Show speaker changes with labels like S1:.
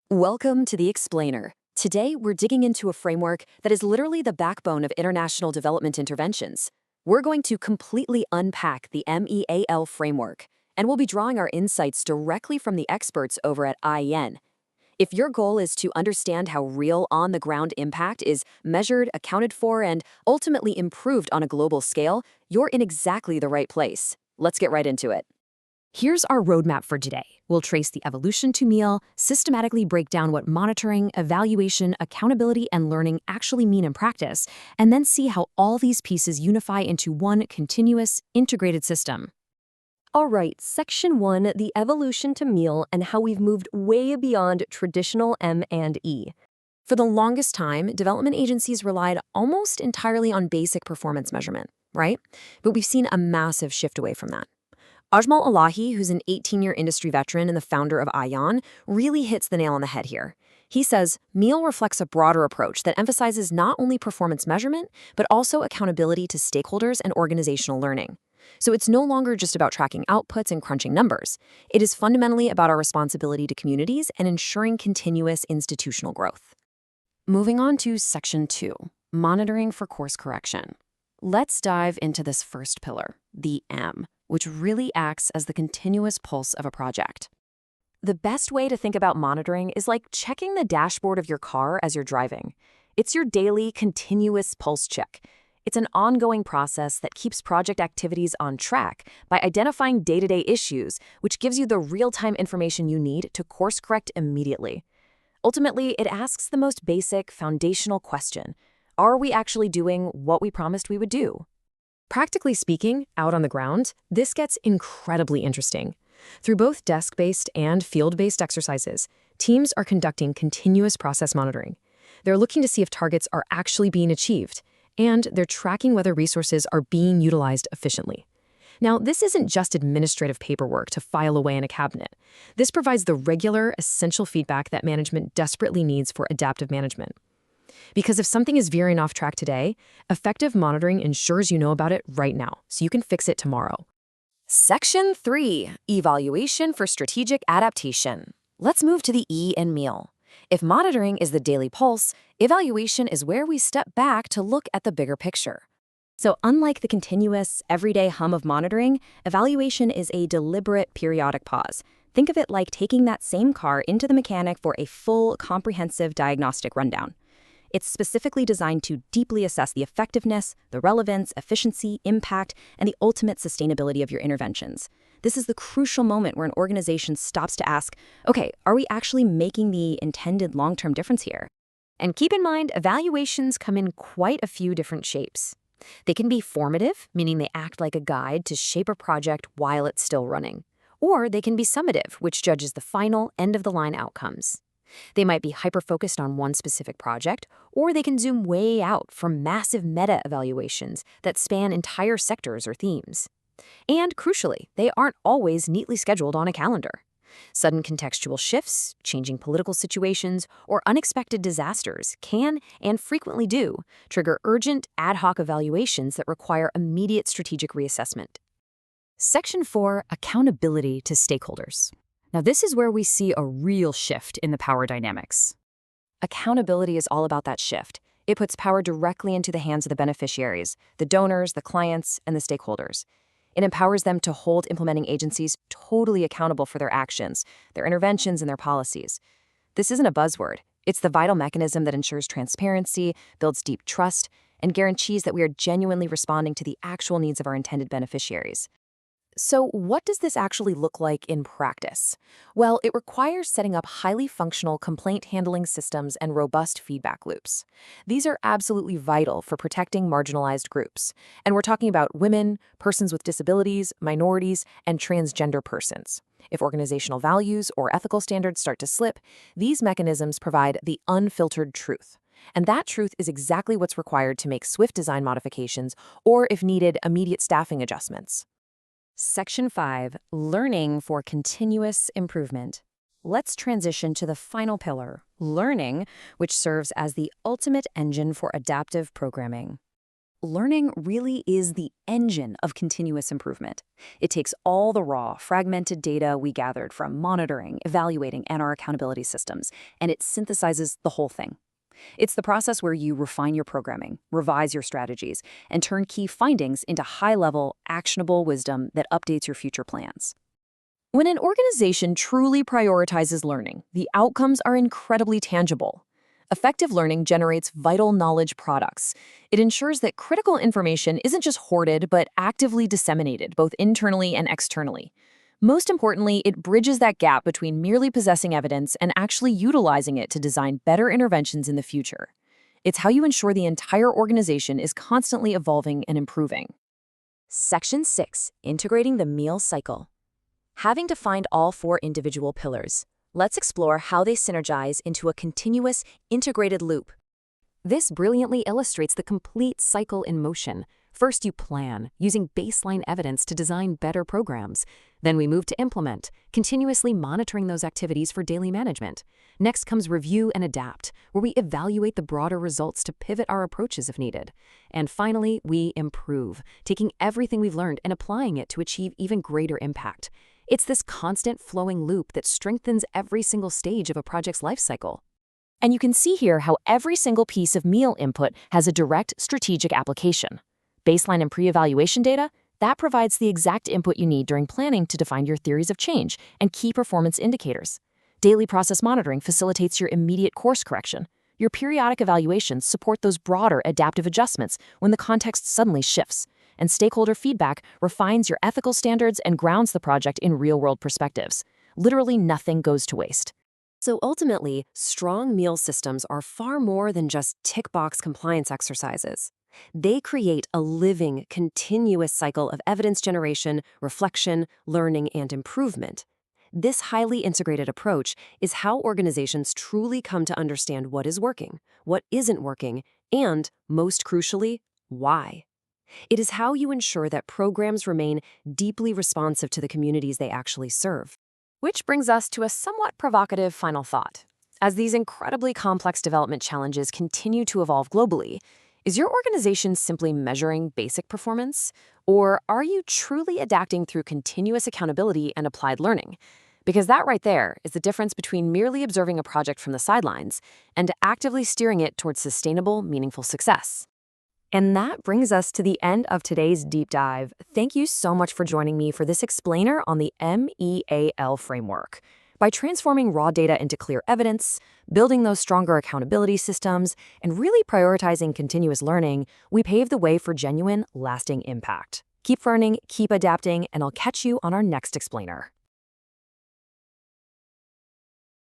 S1: Welcome to The Explainer. Today, we're digging into a framework that is literally the backbone of international development interventions. We're going to completely unpack the MEAL framework, and we'll be drawing our insights directly from the experts over at AAYAN. If your goal is to understand how real on-the-ground impact is measured, accounted for, and ultimately improved on a global scale, you're in exactly the right place. Let's get right into it. Here's our roadmap for today. We'll trace the evolution to MEAL, systematically break down what monitoring, evaluation, accountability, and learning actually mean in practice, and then see how all these pieces unify into one continuous, integrated system.
S2: All right, Section 1, the evolution to MEAL and how we've moved way beyond traditional M&E.
S1: For the longest time, development agencies relied almost entirely on basic performance measurement, right? But we've seen a massive shift away from that. Ajmal Elahi, who's an 18-year industry veteran and the founder of AAYAN, really hits the nail on the head here. He says MEAL reflects a broader approach that emphasizes not only performance measurement, but also accountability to stakeholders and organizational learning. So it's no longer just about tracking outputs and crunching numbers. It is fundamentally about our responsibility to communities and ensuring continuous institutional growth. Moving on to Section 2, monitoring for course correction. Let's dive into this first pillar, the M, which really acts as the continuous pulse of a project. The best way to think about monitoring is like checking the dashboard of your car as you're driving. It's your daily, continuous pulse check. It's an ongoing process that keeps project activities on track by identifying day-to-day issues, which gives you the real-time information you need to course correct immediately. Ultimately, it asks the most basic, foundational question: are we actually doing what we promised we would do? Practically speaking, out on the ground, this gets incredibly interesting. Through both desk-based and field-based exercises, teams are conducting continuous process monitoring. They're looking to see if targets are actually being achieved, and they're tracking whether resources are being utilized efficiently. Now, this isn't just administrative paperwork to file away in a cabinet. This provides the regular, essential feedback that management desperately needs for adaptive management. Because if something is veering off track today, effective monitoring ensures you know about it right now, so you can fix it tomorrow. Section 3, evaluation for strategic adaptation. Let's move to the E in MEAL. If monitoring is the daily pulse, evaluation is where we step back to look at the bigger picture. So unlike the continuous, everyday hum of monitoring, evaluation is a deliberate, periodic pause. Think of it like taking that same car into the mechanic for a full, comprehensive diagnostic rundown. It's specifically designed to deeply assess the effectiveness, the relevance, efficiency, impact, and the ultimate sustainability of your interventions. This is the crucial moment where an organization stops to ask, okay, are we actually making the intended long-term difference here? And keep in mind, evaluations come in quite a few different shapes. They can be formative, meaning they act like a guide to shape a project while it's still running. Or they can be summative, which judges the final, end-of-the-line outcomes. They might be hyper-focused on one specific project, or they can zoom way out for massive meta-evaluations that span entire sectors or themes. And crucially, they aren't always neatly scheduled on a calendar. Sudden contextual shifts, changing political situations, or unexpected disasters can, and frequently do, trigger urgent, ad hoc evaluations that require immediate strategic reassessment. Section 4, accountability to stakeholders. Now, this is where we see a real shift in the power dynamics. Accountability is all about that shift. It puts power directly into the hands of the beneficiaries, the donors, the clients, and the stakeholders. It empowers them to hold implementing agencies totally accountable for their actions, their interventions, and their policies. This isn't a buzzword. It's the vital mechanism that ensures transparency, builds deep trust, and guarantees that we are genuinely responding to the actual needs of our intended beneficiaries. So what does this actually look like in practice? Well, it requires setting up highly functional complaint handling systems and robust feedback loops. These are absolutely vital for protecting marginalized groups. And we're talking about women, persons with disabilities, minorities, and transgender persons. If organizational values or ethical standards start to slip, these mechanisms provide the unfiltered truth. And that truth is exactly what's required to make swift design modifications or, if needed, immediate staffing adjustments. Section 5, learning for continuous improvement. Let's transition to the final pillar, learning, which serves as the ultimate engine for adaptive programming.
S3: Learning really is the engine of continuous improvement. It takes all the raw, fragmented data we gathered from monitoring, evaluating, and our accountability systems, and it synthesizes the whole thing. It's the process where you refine your programming, revise your strategies, and turn key findings into high-level, actionable wisdom that updates your future plans.
S1: When an organization truly prioritizes learning, the outcomes are incredibly tangible. Effective learning generates vital knowledge products. It ensures that critical information isn't just hoarded, but actively disseminated, both internally and externally. Most importantly, it bridges that gap between merely possessing evidence and actually utilizing it to design better interventions in the future. It's how you ensure the entire organization is constantly evolving and improving.
S2: Section 6. Integrating the meal cycle. Having defined all 4 individual pillars, let's explore how they synergize into a continuous, integrated loop. This brilliantly illustrates the complete cycle in motion. First, you plan, using baseline evidence to design better programs. Then we move to implement, continuously monitoring those activities for daily management. Next comes review and adapt, where we evaluate the broader results to pivot our approaches if needed. And finally, we improve, taking everything we've learned and applying it to achieve even greater impact. It's this constant flowing loop that strengthens every single stage of a project's life cycle.
S1: And you can see here how every single piece of meal input has a direct strategic application. Baseline and pre-evaluation data, that provides the exact input you need during planning to define your theories of change and key performance indicators. Daily process monitoring facilitates your immediate course correction. Your periodic evaluations support those broader adaptive adjustments when the context suddenly shifts. And stakeholder feedback refines your ethical standards and grounds the project in real-world perspectives. Literally nothing goes to waste.
S2: So ultimately, strong meal systems are far more than just tick-box compliance exercises. They create a living, continuous cycle of evidence generation, reflection, learning, and improvement. This highly integrated approach is how organizations truly come to understand what is working, what isn't working, and, most crucially, why. It is how you ensure that programs remain deeply responsive to the communities they actually serve.
S1: Which brings us to a somewhat provocative final thought. As these incredibly complex development challenges continue to evolve globally, is your organization simply measuring basic performance? Or are you truly adapting through continuous accountability and applied learning? Because that right there is the difference between merely observing a project from the sidelines and actively steering it towards sustainable, meaningful success. And that brings us to the end of today's deep dive. Thank you so much for joining me for this explainer on the MEAL framework. By transforming raw data into clear evidence, building those stronger accountability systems, and really prioritizing continuous learning, we pave the way for genuine, lasting impact. Keep learning, keep adapting, and I'll catch you on our next explainer.